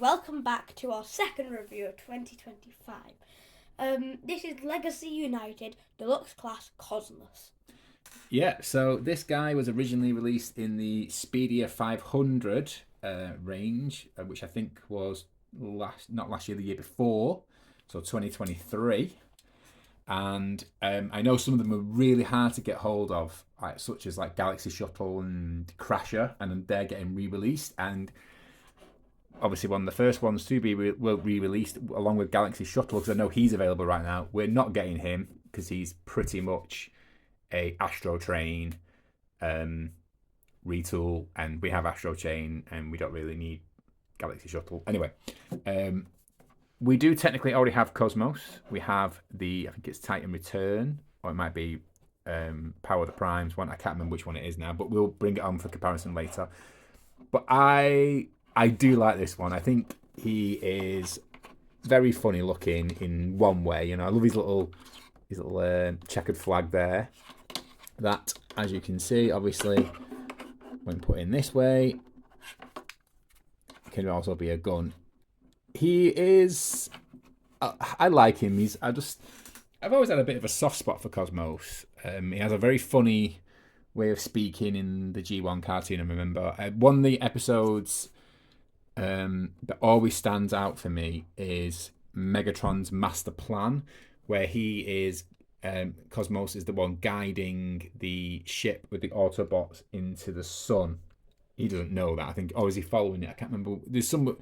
welcome back to our second review of 2025. This is Legacy United Deluxe Class Cosmos. Yeah, so this guy was originally released in the Speedia 500 range, which I think was not last year, the year before, so 2023. And I know some of them were really hard to get hold of, such as Galaxy Shuttle and Crasher, and they're getting re-released. And obviously one of the first ones to be re-released along with Galaxy Shuttle, because I know he's available right now. We're not getting him because he's pretty much a Astro Train retool, and we have Astro Chain, and we don't really need Galaxy Shuttle. Anyway, we do technically already have Cosmos. We have I think it's Titan Return, or it might be Power of the Primes one. I can't remember which one it is now, but we'll bring it on for comparison later. But I do like this one. I think he is very funny looking in one way. You know, I love his little checkered flag there. That, as you can see, obviously, when put in this way, can also be a gun. He is. I like him. I've always had a bit of a soft spot for Cosmos. He has a very funny way of speaking in the G1 cartoon. I remember one of the episodes that always stands out for me is Megatron's Master Plan, where he is. Cosmos is the one guiding the ship with the Autobots into the sun. He doesn't know that, I think. Or is he following it? I can't remember. There's something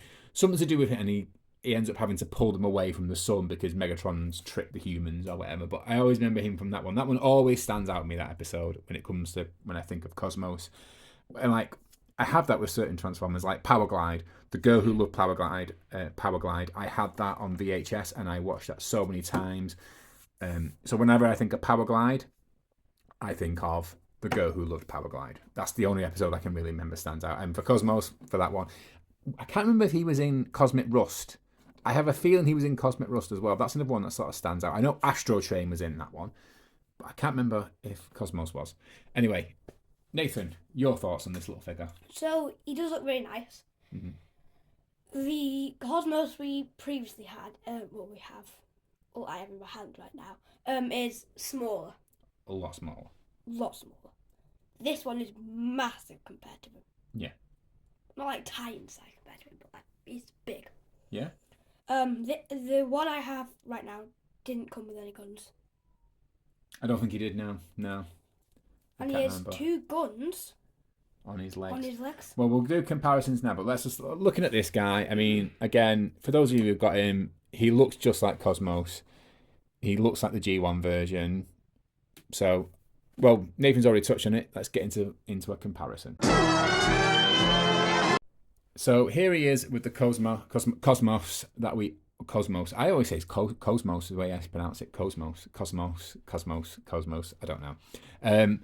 to do with it, and he ends up having to pull them away from the sun because Megatron's tricked the humans or whatever. But I always remember him from that one. That one always stands out to me, that episode, when I think of Cosmos. And I have that with certain Transformers, like Power Glide. The Girl Who Loved Power Glide. I had that on VHS, and I watched that so many times. So whenever I think of Power Glide, I think of The Girl Who Loved Power Glide. That's the only episode I can really remember stands out. And for Cosmos, for that one, I can't remember if he was in Cosmic Rust. I have a feeling he was in Cosmic Rust as well. That's another one that sort of stands out. I know Astro Train was in that one, but I can't remember if Cosmos was. Anyway, Nathan, your thoughts on this little figure? So, he does look very nice. Mm-hmm. The Cosmos we previously had, I have in my hand right now, is smaller. A lot smaller. This one is massive compared to him. Yeah. Not like Titan size compared to him, but he's big. Yeah. The one I have right now didn't come with any guns. I don't think he did. No. And he has 2 guns on his legs. Well, we'll do comparisons now, but let's just looking at this guy. I mean, again, for those of you who've got him, he looks just like Cosmos. He looks like the G1 version. So, well, Nathan's already touched on it. Let's get into a comparison. So here he is with the Cosmos that we... Cosmos. I always say it's Cosmos, the way I pronounce it. Cosmos. I don't know.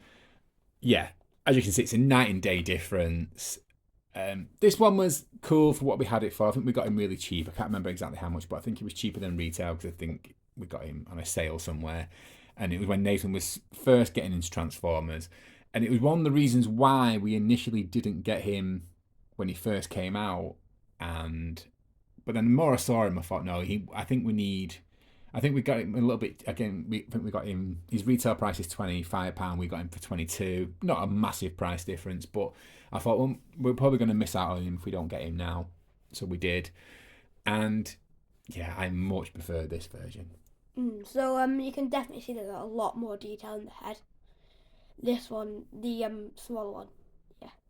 Yeah, as you can see, it's a night and day difference. This one was cool for what we had it for. I think we got him really cheap. I can't remember exactly how much, but I think it was cheaper than retail because I think we got him on a sale somewhere. And it was when Nathan was first getting into Transformers. And it was one of the reasons why we initially didn't get him when he first came out. But then the more I saw him, I thought, no, I think we got him a little bit, again, we got him, his retail price is £25, we got him for 22. Not a massive price difference, but I thought, well, we're probably going to miss out on him if we don't get him now. So we did. And yeah, I much prefer this version. So you can definitely see there's a lot more detail in the head. This one, the smaller one,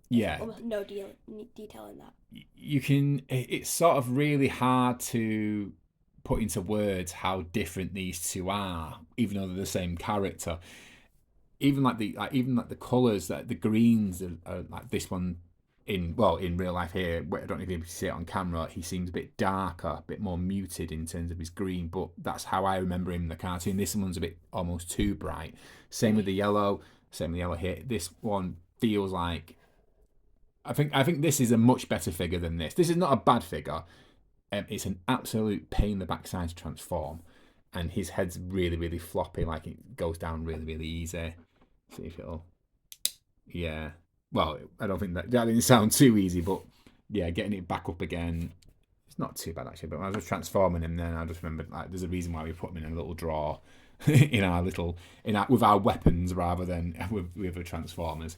yeah, almost no detail in that. You can. It's sort of really hard to put into words how different these two are, even though they're the same character. Even the colours, that the greens are like this one. In real life here, I don't know if you can see it on camera, he seems a bit darker, a bit more muted in terms of his green, but that's how I remember him in the cartoon. This one's a bit almost too bright. Same with the yellow here. This one feels like, I think this is a much better figure than this. This is not a bad figure. It's an absolute pain in the backside to transform, and his head's really, really floppy, like it goes down really, really easy. See if it'll, yeah. Well, I don't think that didn't sound too easy, but yeah, getting it back up again, It's not too bad actually, but when I was transforming him, then I just remembered like there's a reason why we put him in a little drawer in our with our weapons rather than with the transformers.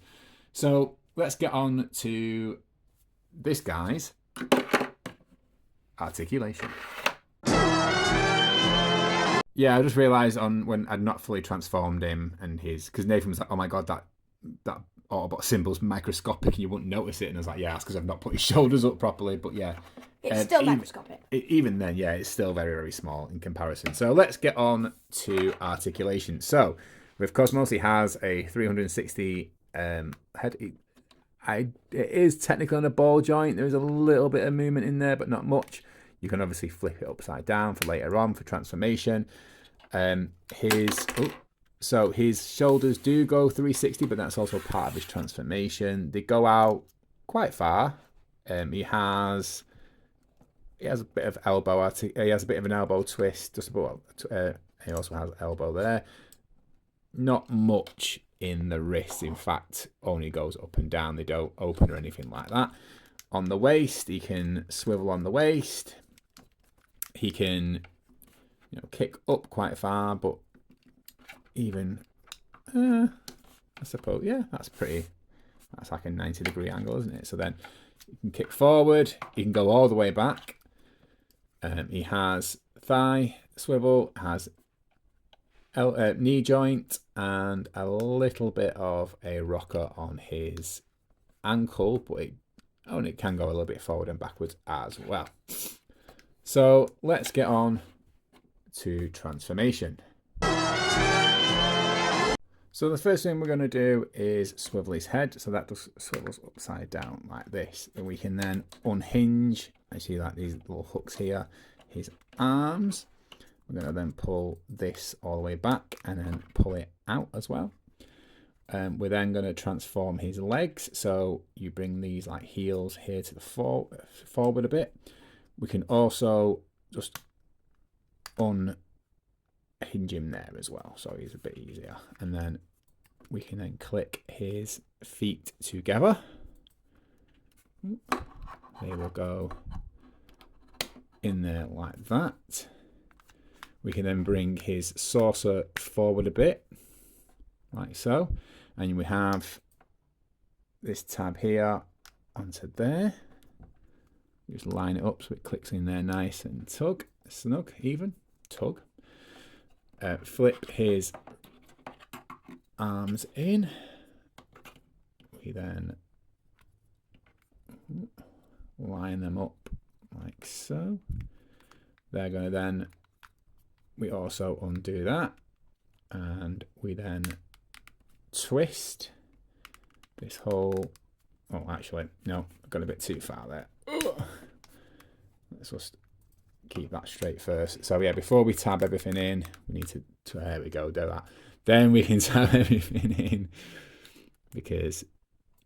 So let's get on to this guy's articulation. Yeah, I just realised when I'd not fully transformed him and because Nathan was like, "Oh my god, that Autobot symbol's microscopic and you wouldn't notice it," and I was like, "Yeah, that's because I've not put his shoulders up properly." But yeah, it's still microscopic. Even then, yeah, it's still very, very small in comparison. So let's get on to articulation. So with Cosmos, he has a 360 head. It is technically on a ball joint. There is a little bit of movement in there, but not much. You can obviously flip it upside down for later on for transformation. His shoulders do go 360, but that's also part of his transformation. They go out quite far. He has a bit of elbow. He has a bit of an elbow twist. He also has elbow there. Not much in the wrist. In fact, only goes up and down. They don't open or anything like that. On the waist, he can swivel on the waist. He can, kick up quite far, but even, I suppose, yeah, that's like a 90-degree angle, isn't it? So then you can kick forward. He can go all the way back. He has thigh swivel, has knee joint, and a little bit of a rocker on his ankle, but it can go a little bit forward and backwards as well. So let's get on to transformation. So the first thing we're going to do is swivel his head. So that just swivels upside down like this. And we can then unhinge, I see like these little hooks here, his arms. We're going to then pull this all the way back and then pull it out as well. We're then going to transform his legs. So you bring these like heels here to the forward a bit. We can also just unhinge him there as well. So he's a bit easier. And then we can then click his feet together. They will go in there like that. We can then bring his saucer forward a bit, like so. And we have this tab here onto there. Just line it up so it clicks in there nice and snug, even, tug. Flip his arms in. We then line them up like so. They're going to then, we also undo that. And we then twist this whole, oh actually, no, I've got a bit too far there. Let's just keep that straight first. So yeah, before we tab everything in, we need to there we go, do that. Then we can tab everything in, because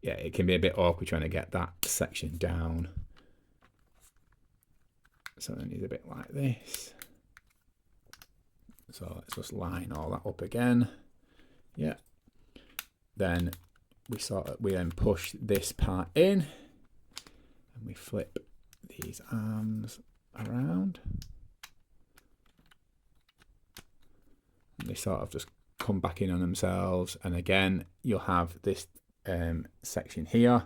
yeah, it can be a bit awkward trying to get that section down. So then it's a bit like this. So let's just line all that up again. Yeah. Then we then push this part in, and we flip these arms around. And they sort of just come back in on themselves. And again, you'll have this section here.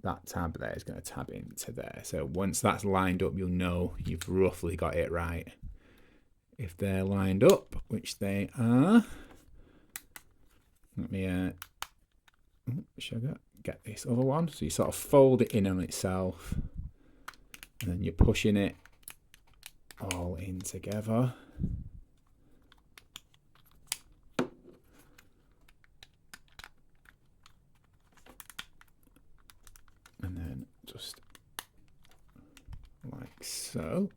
That tab there is going to tab into there. So once that's lined up, you'll know you've roughly got it right. If they're lined up, which they are, let me sugar, get this other one. So you sort of fold it in on itself, and then you're pushing it all in together. And then just like so.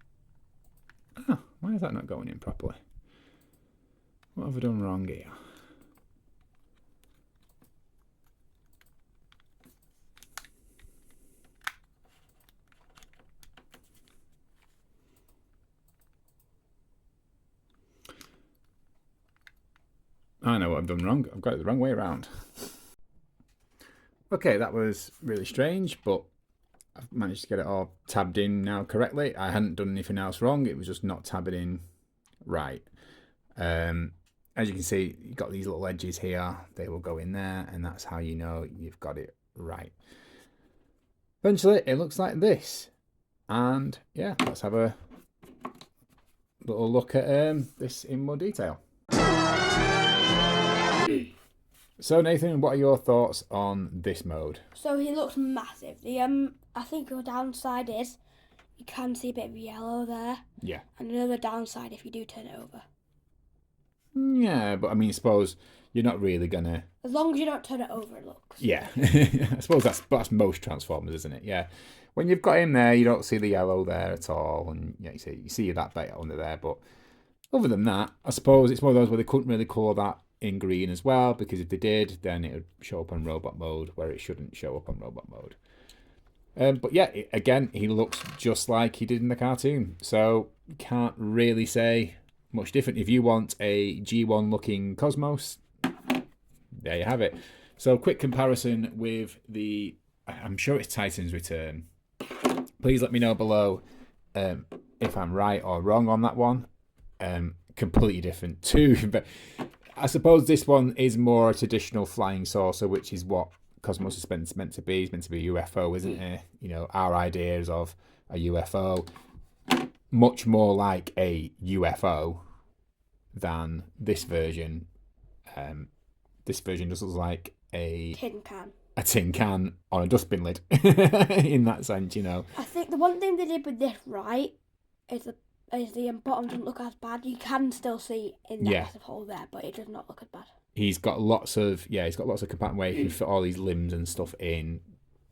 Ah, why is that not going in properly? What have I done wrong here? I know what I've done wrong. I've got it the wrong way around. Okay, that was really strange, but I've managed to get it all tabbed in now correctly. I hadn't done anything else wrong. It was just not tabbing in right. As you can see, you've got these little edges here. They will go in there, and that's how you know you've got it right. Eventually, it looks like this. And yeah, let's have a little look at this in more detail. So Nathan, what are your thoughts on this mode? So he looks massive. I think the downside is you can see a bit of yellow there. Yeah. And another downside if you do turn it over. Yeah, but I mean, I suppose you're not really gonna. As long as you don't turn it over, it looks. Yeah, I suppose that's most Transformers, isn't it? Yeah. When you've got him there, you don't see the yellow there at all, and yeah, you see that bit under there. But other than that, I suppose it's one of those where they couldn't really colour that in green as well, because if they did, then it would show up on robot mode where it shouldn't show up on robot mode. But yeah, again, he looks just like he did in the cartoon, so you can't really say much different. If you want a G1 looking Cosmos, there you have it. So quick comparison with I'm sure it's Titan's Return. Please let me know below if I'm right or wrong on that one. Completely different too, but I suppose this one is more a traditional flying saucer, which is what Cosmos is meant to be. It's meant to be a UFO, isn't it? You know, our ideas of a UFO, much more like a UFO than this version. This version just looks like a tin can on a dustbin lid in that sense, you know. I think the one thing they did with this right is the bottom doesn't look as bad. You can still see in that massive hole there, but it does not look as bad. He's got lots of compartment where you can fit all these limbs and stuff in.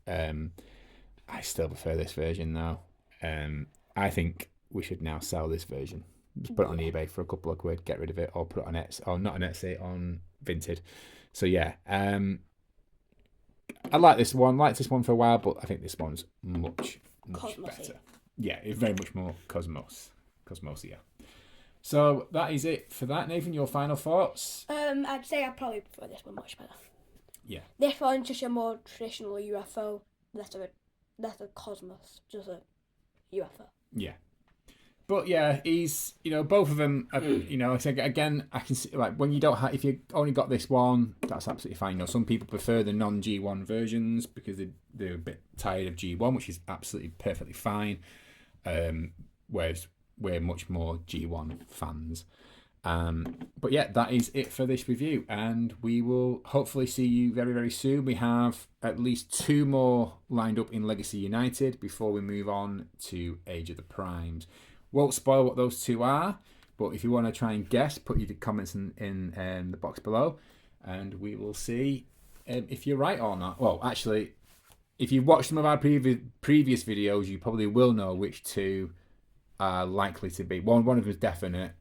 I still prefer this version though. I think we should now sell this version. Just put it on eBay for a couple of quid, get rid of it, or put it on Etsy, or not on Etsy, on Vinted. So yeah, I like this one. Liked this one for a while, but I think this one's much better. Yeah, it's very much more Cosmosia. So that is it for that. Nathan, your final thoughts? I'd say I probably prefer this one much better. Yeah. This one's just a more traditional UFO, less a Cosmos, just a UFO. Yeah. But yeah, he's, both of them, I think, again, I can see, like, when you don't have, if you only got this one, that's absolutely fine. Some people prefer the non-G1 versions because they're a bit tired of G1, which is absolutely perfectly fine. Whereas we're much more G1 fans. But yeah, that is it for this review, and we will hopefully see you very, very soon. We have at least 2 more lined up in Legacy United before we move on to Age of the Primes. Won't spoil what those 2 are, but if you want to try and guess, put your comments in the box below, and we will see if you're right or not. Well, actually, if you've watched some of our previous videos, you probably will know which 2 are likely to be. One of them is definite,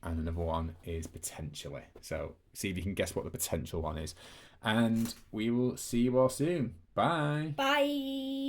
and another one is potentially. So see if you can guess what the potential one is. And we will see you all soon. Bye. Bye.